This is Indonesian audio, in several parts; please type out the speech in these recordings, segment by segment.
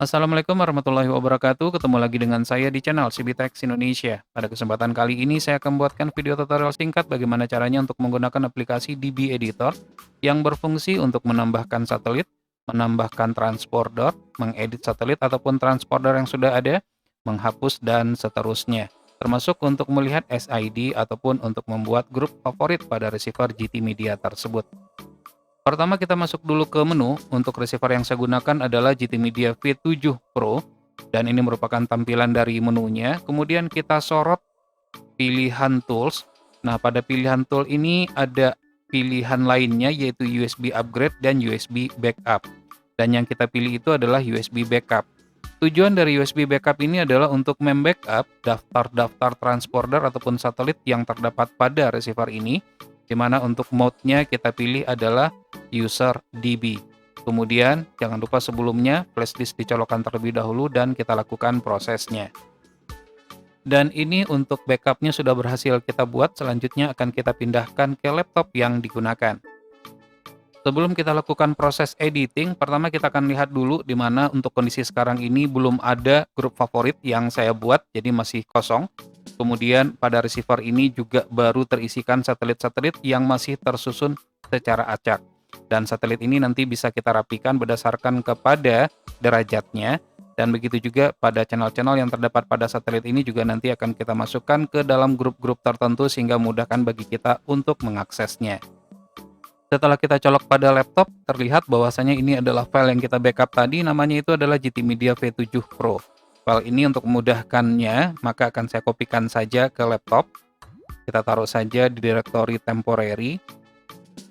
Assalamualaikum warahmatullahi wabarakatuh. Ketemu lagi dengan saya di channel CBTech Indonesia. Pada kesempatan kali ini saya akan membuatkan video tutorial singkat bagaimana caranya untuk menggunakan aplikasi DB Editor yang berfungsi untuk menambahkan satelit, menambahkan transponder, mengedit satelit ataupun transponder yang sudah ada, menghapus dan seterusnya. Termasuk untuk melihat SID ataupun untuk membuat grup favorit pada receiver GT Media tersebut. Pertama kita masuk dulu ke menu. Untuk receiver yang saya gunakan adalah GT Media V7 Pro dan ini merupakan tampilan dari menunya. Kemudian kita sorot pilihan tools. Nah, pada pilihan tool ini ada pilihan lainnya yaitu USB upgrade dan USB backup. Dan yang kita pilih itu adalah USB backup. Tujuan dari USB backup ini adalah untuk membackup daftar-daftar transponder ataupun satelit yang terdapat pada receiver ini, di mana untuk mode-nya kita pilih adalah user DB. Kemudian, jangan lupa sebelumnya flash disk dicolokkan terlebih dahulu dan kita lakukan prosesnya. Dan ini untuk backupnya sudah berhasil kita buat, selanjutnya akan kita pindahkan ke laptop yang digunakan. Sebelum kita lakukan proses editing, pertama kita akan lihat dulu di mana untuk kondisi sekarang ini belum ada grup favorit yang saya buat, jadi masih kosong. Kemudian pada receiver ini juga baru terisikan satelit-satelit yang masih tersusun secara acak. Dan satelit ini nanti bisa kita rapikan berdasarkan kepada derajatnya. Dan begitu juga pada channel-channel yang terdapat pada satelit ini juga nanti akan kita masukkan ke dalam grup-grup tertentu sehingga memudahkan bagi kita untuk mengaksesnya. Setelah kita colok pada laptop, terlihat bahwasanya ini adalah file yang kita backup tadi, namanya itu adalah GT Media V7 Pro. File ini untuk memudahkannya, maka akan saya kopikan saja ke laptop. Kita taruh saja di directory temporary,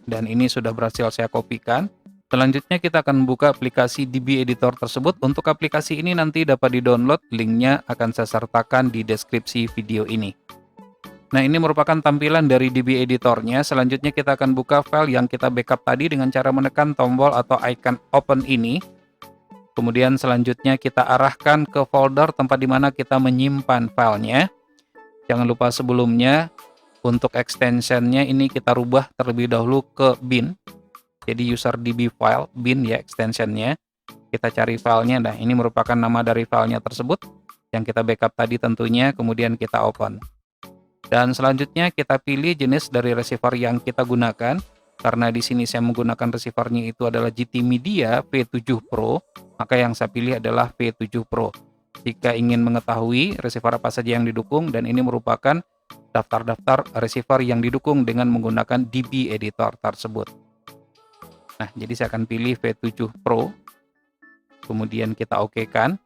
dan ini sudah berhasil saya kopikan. Selanjutnya kita akan membuka aplikasi DB Editor tersebut. Untuk aplikasi ini nanti dapat di-download, linknya akan saya sertakan di deskripsi video ini. Nah, ini merupakan tampilan dari DB Editornya. Selanjutnya kita akan buka file yang kita backup tadi dengan cara menekan tombol atau icon open ini. Kemudian selanjutnya kita arahkan ke folder tempat di mana kita menyimpan filenya. Jangan lupa sebelumnya untuk extensionnya ini kita rubah terlebih dahulu ke bin. Jadi user DB file, bin ya extensionnya. Kita cari filenya. Nah, ini merupakan nama dari filenya tersebut yang kita backup tadi tentunya. Kemudian kita open. Dan selanjutnya kita pilih jenis dari receiver yang kita gunakan. Karena di sini saya menggunakan receivernya itu adalah GT Media V7 Pro, maka yang saya pilih adalah V7 Pro. Jika ingin mengetahui receiver apa saja yang didukung, dan ini merupakan daftar-daftar receiver yang didukung dengan menggunakan DB Editor tersebut. Nah, jadi saya akan pilih V7 Pro, kemudian kita oke-kan.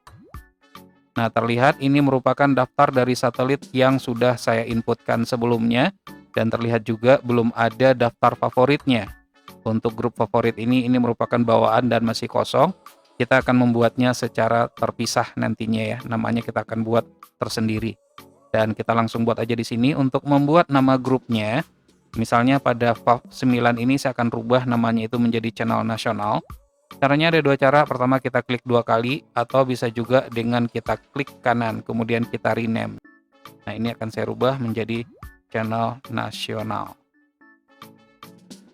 Nah, terlihat ini merupakan daftar dari satelit yang sudah saya inputkan sebelumnya, dan terlihat juga belum ada daftar favoritnya. Untuk grup favorit ini merupakan bawaan dan masih kosong. Kita akan membuatnya secara terpisah nantinya ya, namanya kita akan buat tersendiri. Dan kita langsung buat aja di sini untuk membuat nama grupnya. Misalnya pada FAV9 ini saya akan rubah namanya itu menjadi channel nasional. Caranya ada dua cara. Pertama kita klik dua kali, atau bisa juga dengan kita klik kanan kemudian kita rename. Nah, ini akan saya rubah menjadi channel nasional.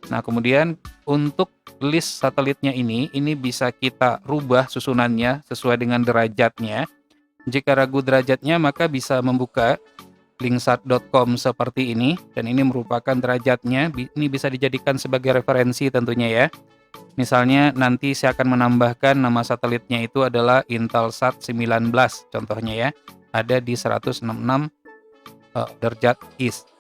Nah, kemudian untuk list satelitnya ini bisa kita rubah susunannya sesuai dengan derajatnya. Jika ragu derajatnya maka bisa membuka linksat.com seperti ini, dan ini merupakan derajatnya. Ini bisa dijadikan sebagai referensi tentunya ya. Misalnya nanti saya akan menambahkan nama satelitnya itu adalah Intelsat 19 contohnya ya. Ada di 166 derajat east.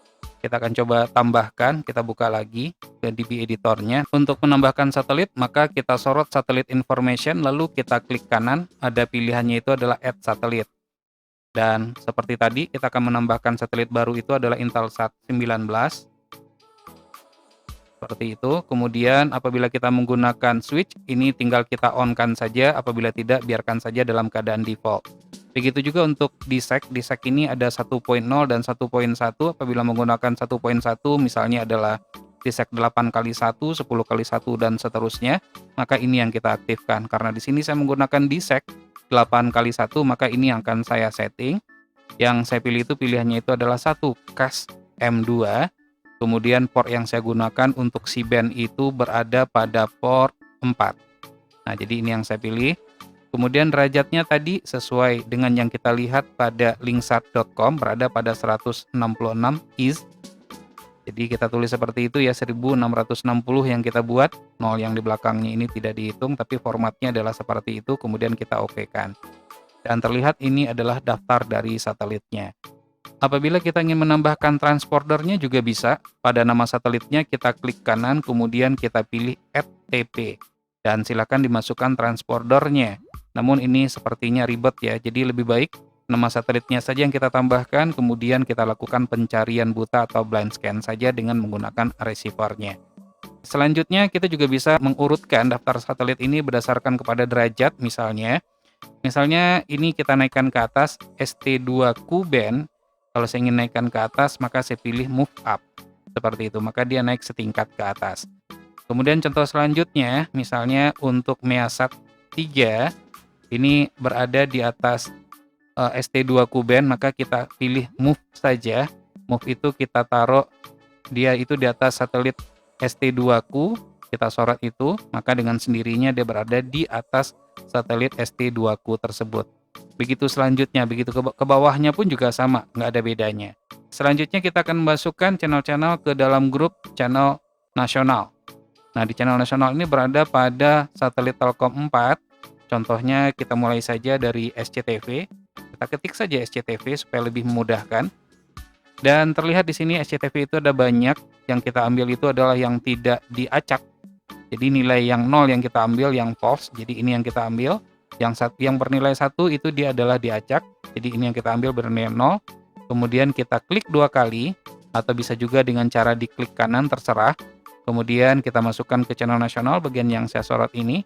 Kita akan coba tambahkan, kita buka lagi ke DB Editornya. Untuk menambahkan satelit, maka kita sorot satelit information, lalu kita klik kanan, ada pilihannya itu adalah add satelit. Dan seperti tadi, kita akan menambahkan satelit baru itu adalah Intelsat 19. Seperti itu. Kemudian apabila kita menggunakan switch, ini tinggal kita on-kan saja. Apabila tidak, biarkan saja dalam keadaan default. Begitu juga untuk DSEC. DSEC ini ada 1.0 dan 1.1. Apabila menggunakan 1.1 misalnya adalah DSEC 8x1, 10x1 dan seterusnya, maka ini yang kita aktifkan. Karena di sini saya menggunakan DSEC 8x1, maka ini yang akan saya setting. Yang saya pilih itu pilihannya itu adalah 1 CAS M2. Kemudian port yang saya gunakan untuk C-band itu berada pada port 4. Nah, jadi ini yang saya pilih. Kemudian derajatnya tadi sesuai dengan yang kita lihat pada linksat.com berada pada 166 is. Jadi kita tulis seperti itu ya, 1660 yang kita buat, 0 yang di belakangnya ini tidak dihitung, tapi formatnya adalah seperti itu, kemudian kita okekan. Dan terlihat ini adalah daftar dari satelitnya. Apabila kita ingin menambahkan transporternya juga bisa, pada nama satelitnya kita klik kanan, kemudian kita pilih Add TP. Dan silakan dimasukkan transporternya. Namun ini sepertinya ribet ya, jadi lebih baik nama satelitnya saja yang kita tambahkan, kemudian kita lakukan pencarian buta atau blind scan saja dengan menggunakan receiver-nya. Selanjutnya kita juga bisa mengurutkan daftar satelit ini berdasarkan kepada derajat misalnya. Misalnya ini kita naikkan ke atas ST2 Ku-band, kalau saya ingin naikkan ke atas maka saya pilih move up. Seperti itu, maka dia naik setingkat ke atas. Kemudian contoh selanjutnya, misalnya untuk Measat 3, ini berada di atas ST2 Ku-band, maka kita pilih move saja. Move itu kita taruh dia itu di atas satelit ST2 Ku, kita sorot itu, maka dengan sendirinya dia berada di atas satelit ST2 Ku tersebut. Begitu selanjutnya, begitu ke bawahnya pun juga sama, nggak ada bedanya. Selanjutnya kita akan masukkan channel-channel ke dalam grup channel nasional. Nah, di channel nasional ini berada pada satelit Telkom 4. Contohnya kita mulai saja dari SCTV. Kita ketik saja SCTV supaya lebih memudahkan. Dan terlihat di sini SCTV itu ada banyak, yang kita ambil itu adalah yang tidak diacak. Jadi nilai yang 0 yang kita ambil yang false, jadi ini yang kita ambil. Yang bernilai 1 itu dia adalah diacak, jadi ini yang kita ambil bernilai 0. Kemudian kita klik 2 kali, atau bisa juga dengan cara diklik kanan terserah. Kemudian kita masukkan ke channel nasional bagian yang saya sorot ini.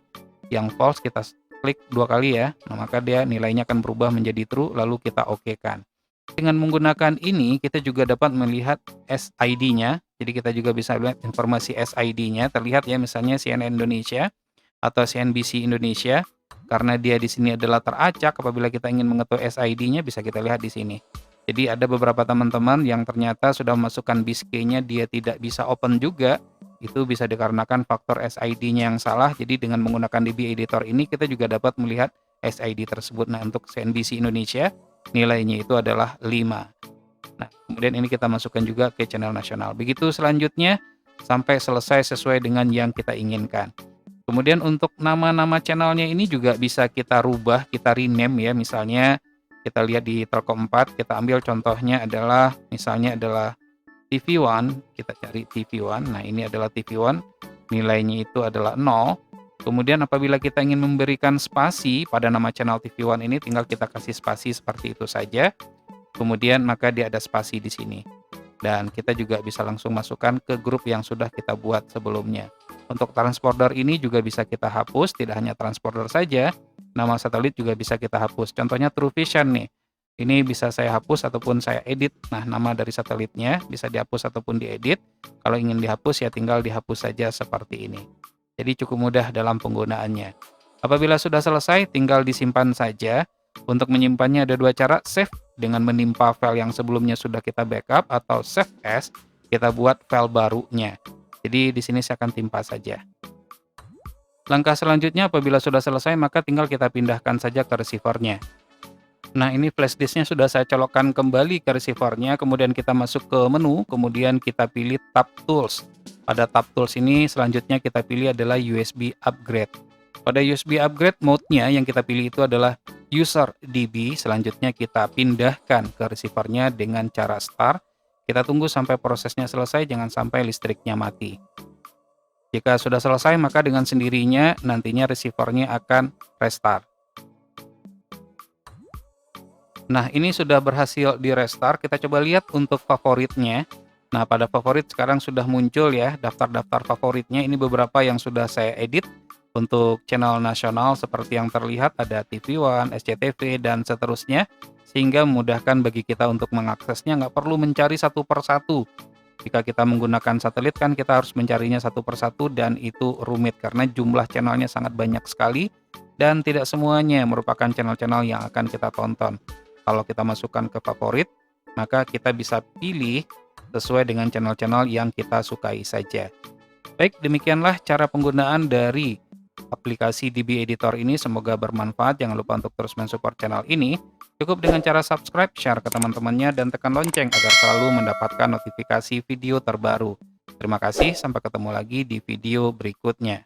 Yang false kita klik 2 kali ya, nah, maka dia nilainya akan berubah menjadi true, lalu kita okekan. Dengan menggunakan ini, kita juga dapat melihat SID-nya. Jadi kita juga bisa lihat informasi SID-nya. Terlihat ya, misalnya CNN Indonesia atau CNBC Indonesia. Karena dia di sini adalah teracak, apabila kita ingin mengetahui SID-nya, bisa kita lihat di sini. Jadi ada beberapa teman-teman yang ternyata sudah memasukkan BISK-nya, dia tidak bisa open juga. Itu bisa dikarenakan faktor SID-nya yang salah. Jadi dengan menggunakan DB Editor ini, kita juga dapat melihat SID tersebut. Nah, untuk CNBC Indonesia, nilainya itu adalah 5. Nah, kemudian ini kita masukkan juga ke channel nasional. Begitu selanjutnya sampai selesai sesuai dengan yang kita inginkan. Kemudian untuk nama-nama channelnya ini juga bisa kita rubah, kita rename ya. Misalnya kita lihat di Telkom 4, kita ambil contohnya adalah misalnya adalah TV1, kita cari TV1. Nah, ini adalah TV1, nilainya itu adalah 0. Kemudian apabila kita ingin memberikan spasi pada nama channel TV1 ini, tinggal kita kasih spasi seperti itu saja. Kemudian maka dia ada spasi di sini. Dan kita juga bisa langsung masukkan ke grup yang sudah kita buat sebelumnya. Untuk transponder ini juga bisa kita hapus, tidak hanya transponder saja, nama satelit juga bisa kita hapus. Contohnya True Vision nih. Ini bisa saya hapus ataupun saya edit. Nah, nama dari satelitnya bisa dihapus ataupun diedit. Kalau ingin dihapus ya tinggal dihapus saja seperti ini. Jadi cukup mudah dalam penggunaannya. Apabila sudah selesai, tinggal disimpan saja. Untuk menyimpannya ada 2 cara, save dengan menimpa file yang sebelumnya sudah kita backup, atau save as, kita buat file barunya. Jadi di sini saya akan timpa saja. Langkah selanjutnya apabila sudah selesai, maka tinggal kita pindahkan saja ke receiver-nya. Nah, ini flash disk-nya sudah saya colokkan kembali ke receiver-nya, kemudian kita masuk ke menu, kemudian kita pilih tab tools. Pada tab tools ini selanjutnya kita pilih adalah USB upgrade. Pada USB upgrade mode-nya yang kita pilih itu adalah user DB. Selanjutnya kita pindahkan ke receiver-nya dengan cara start. Kita tunggu sampai prosesnya selesai, jangan sampai listriknya mati. Jika sudah selesai, maka dengan sendirinya nantinya receiver-nya akan restart. Nah, ini sudah berhasil di restart. Kita coba lihat untuk favoritnya. Nah, pada favorit sekarang sudah muncul ya daftar-daftar favoritnya. Ini beberapa yang sudah saya edit untuk channel nasional seperti yang terlihat, ada TV1, SCTV, dan seterusnya. Sehingga memudahkan bagi kita untuk mengaksesnya, nggak perlu mencari satu persatu. Jika kita menggunakan satelit kan kita harus mencarinya satu persatu dan itu rumit karena jumlah channelnya sangat banyak sekali dan tidak semuanya merupakan channel-channel yang akan kita tonton. Kalau kita masukkan ke favorit, maka kita bisa pilih sesuai dengan channel-channel yang kita sukai saja. Baik, demikianlah cara penggunaan dari aplikasi DB Editor ini semoga bermanfaat. Jangan lupa untuk terus mensupport channel ini. Cukup dengan cara subscribe, share ke teman-temannya, dan tekan lonceng agar selalu mendapatkan notifikasi video terbaru. Terima kasih, sampai ketemu lagi di video berikutnya.